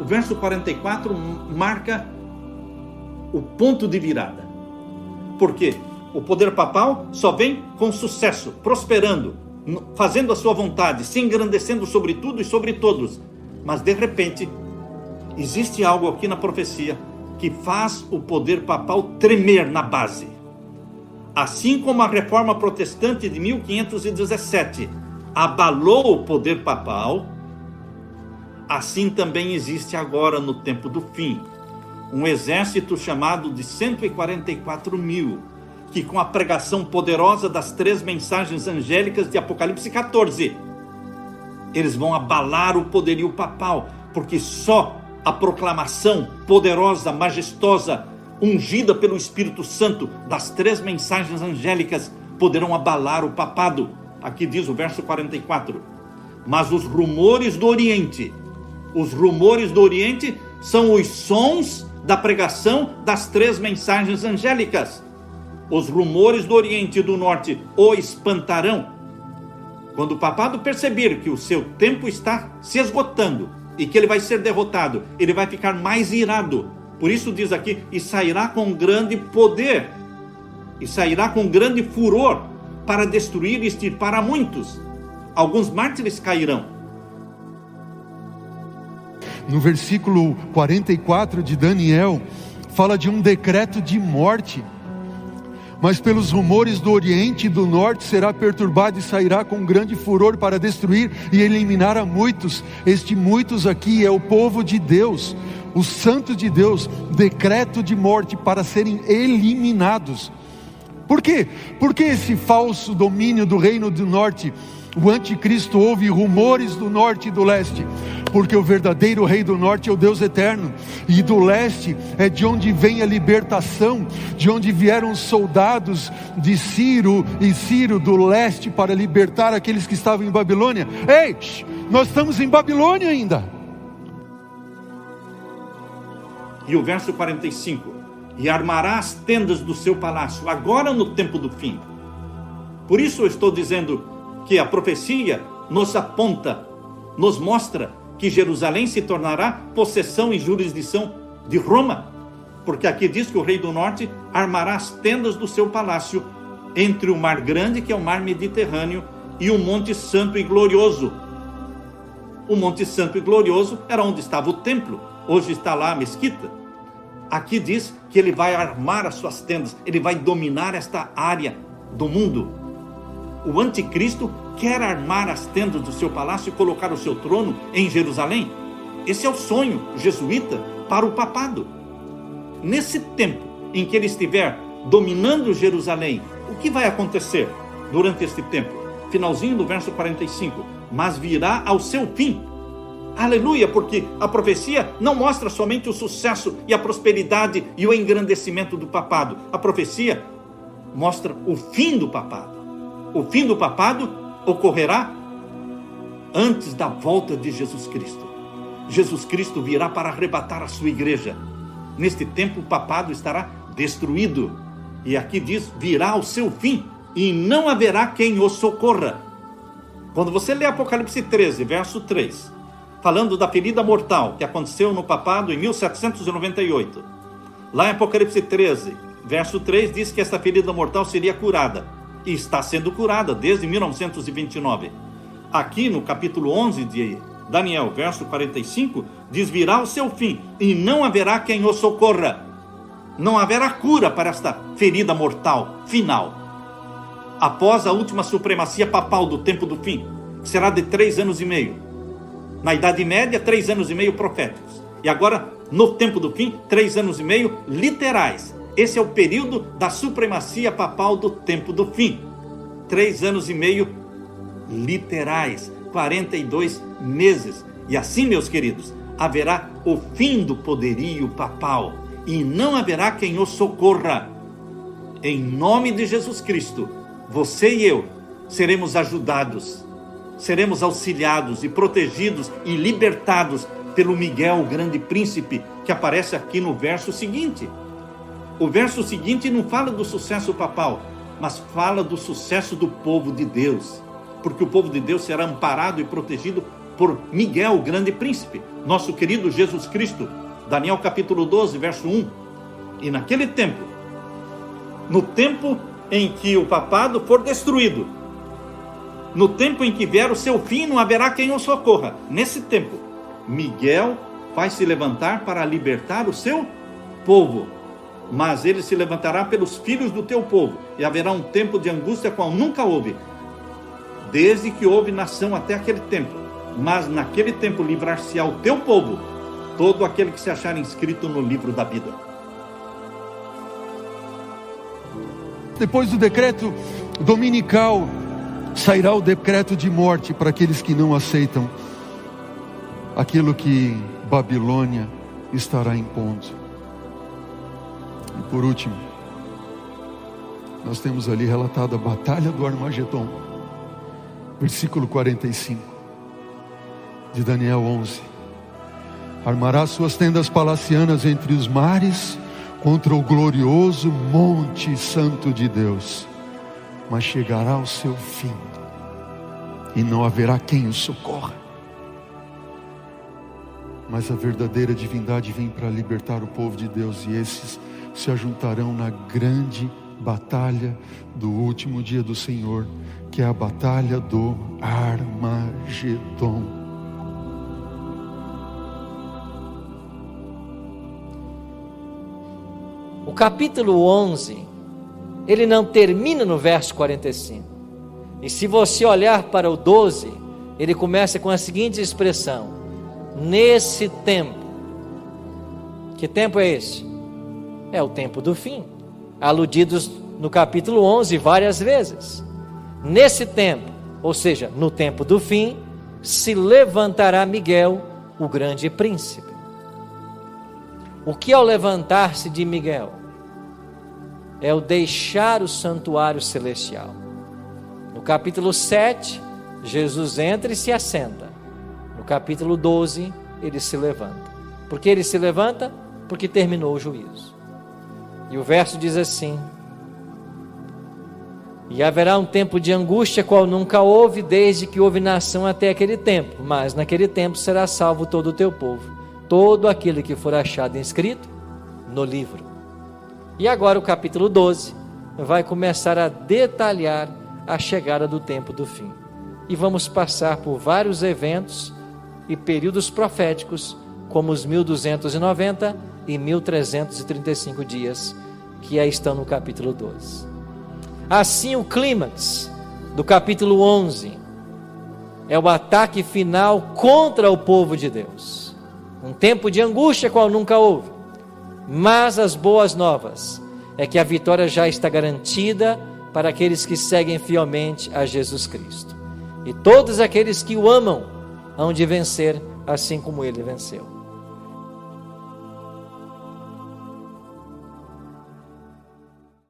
o verso 44 marca o ponto de virada. Por quê? O poder papal só vem com sucesso, prosperando, fazendo a sua vontade, se engrandecendo sobre tudo e sobre todos. Mas de repente, existe algo aqui na profecia que faz o poder papal tremer na base. Assim como a reforma protestante de 1517 abalou o poder papal, assim também existe agora no tempo do fim um exército chamado de 144 mil, que com a pregação poderosa das 3 mensagens angélicas de Apocalipse 14, eles vão abalar o poderio papal, porque só a proclamação poderosa, majestosa, ungida pelo Espírito Santo das 3 mensagens angélicas poderão abalar o papado. Aqui diz o verso 44, mas os rumores do Oriente são os sons da pregação das 3 mensagens angélicas. Os rumores do Oriente e do Norte o espantarão. Quando o papado perceber que o seu tempo está se esgotando e que ele vai ser derrotado, ele vai ficar mais irado. Por isso diz aqui, e sairá com grande poder, e sairá com grande furor, para destruir e extirpar a muitos. Alguns mártires cairão. No versículo 44 de Daniel, fala de um decreto de morte. Mas pelos rumores do Oriente e do Norte será perturbado e sairá com grande furor para destruir e eliminar a muitos. Este muitos aqui é o povo de Deus, os santos de Deus, decreto de morte para serem eliminados. Por quê? Porque esse falso domínio do reino do norte, o anticristo, ouve rumores do norte e do leste, porque o verdadeiro rei do norte é o Deus eterno, e do leste é de onde vem a libertação, de onde vieram os soldados de Ciro e Ciro do leste para libertar aqueles que estavam em Babilônia. Ei, nós estamos em Babilônia ainda. E o verso 45, e armará as tendas do seu palácio, agora no tempo do fim. Por isso eu estou dizendo que a profecia nos aponta, nos mostra que Jerusalém se tornará possessão e jurisdição de Roma, porque aqui diz que o rei do norte armará as tendas do seu palácio entre o mar grande, que é o mar Mediterrâneo, e o Monte Santo e Glorioso. O Monte Santo e Glorioso era onde estava o templo, hoje está lá a mesquita. Aqui diz que ele vai armar as suas tendas, ele vai dominar esta área do mundo. O anticristo quer armar as tendas do seu palácio e colocar o seu trono em Jerusalém. Esse é o sonho jesuíta para o papado. Nesse tempo em que ele estiver dominando Jerusalém, o que vai acontecer durante este tempo? Finalzinho do verso 45, mas virá ao seu fim. Aleluia, porque a profecia não mostra somente o sucesso e a prosperidade e o engrandecimento do papado. A profecia mostra o fim do papado. O fim do papado ocorrerá antes da volta de Jesus Cristo. Jesus Cristo virá para arrebatar a sua igreja. Neste tempo o papado estará destruído. E aqui diz, virá ao seu fim e não haverá quem o socorra. Quando você lê Apocalipse 13, verso 3... falando da ferida mortal que aconteceu no papado em 1798. Lá em Apocalipse 13, verso 3, diz que essa ferida mortal seria curada. E está sendo curada desde 1929. Aqui no capítulo 11 de Daniel, verso 45, diz, virá o seu fim e não haverá quem o socorra. Não haverá cura para esta ferida mortal final. Após a última supremacia papal do tempo do fim, que será de 3 anos e meio. Na Idade Média, 3 anos e meio proféticos. E agora, no tempo do fim, 3 anos e meio literais. Esse é o período da supremacia papal do tempo do fim. 3 anos e meio literais. 42 meses. E assim, meus queridos, haverá o fim do poderio papal. E não haverá quem o socorra. Em nome de Jesus Cristo, você e eu seremos ajudados. Seremos auxiliados e protegidos e libertados pelo Miguel, o grande príncipe, que aparece aqui no verso seguinte. O verso seguinte não fala do sucesso papal, mas fala do sucesso do povo de Deus. Porque o povo de Deus será amparado e protegido por Miguel, o grande príncipe, nosso querido Jesus Cristo. Daniel capítulo 12, verso 1. E naquele tempo, no tempo em que o papado for destruído, no tempo em que vier o seu fim, não haverá quem o socorra. Nesse tempo, Miguel vai se levantar para libertar o seu povo. Mas ele se levantará pelos filhos do teu povo, e haverá um tempo de angústia qual nunca houve, desde que houve nação até aquele tempo. Mas naquele tempo livrar-se-á o teu povo, todo aquele que se achar inscrito no livro da vida. Depois do decreto dominical, sairá o decreto de morte para aqueles que não aceitam aquilo que Babilônia estará impondo. E por último, nós temos ali relatada a batalha do Armagedon, versículo 45 de Daniel 11. Armará suas tendas palacianas entre os mares, contra o glorioso monte santo de Deus, mas chegará ao seu fim, e não haverá quem o socorra. Mas a verdadeira divindade vem para libertar o povo de Deus, e esses se ajuntarão na grande batalha do último dia do Senhor, que é a batalha do Armagedon. O capítulo 11, ele não termina no verso 45. E se você olhar para o 12, ele começa com a seguinte expressão: nesse tempo. Que tempo é esse? É o tempo do fim, aludidos no capítulo 11 várias vezes. Nesse tempo, ou seja, no tempo do fim, se levantará Miguel, o grande príncipe. O que é o levantar-se de Miguel? É o deixar o santuário celestial. No capítulo 7, Jesus entra e se assenta. No capítulo 12, ele se levanta. Por que ele se levanta? Porque terminou o juízo. E o verso diz assim: e haverá um tempo de angústia qual nunca houve, desde que houve nação até aquele tempo, mas naquele tempo será salvo todo o teu povo, todo aquele que for achado inscrito no livro. E agora o capítulo 12 vai começar a detalhar a chegada do tempo do fim. E vamos passar por vários eventos e períodos proféticos, como os 1290 e 1335 dias, que aí estão no capítulo 12. Assim, o clímax do capítulo 11 é o ataque final contra o povo de Deus. Um tempo de angústia qual nunca houve. Mas as boas novas é que a vitória já está garantida para aqueles que seguem fielmente a Jesus Cristo. E todos aqueles que o amam hão de vencer, assim como ele venceu.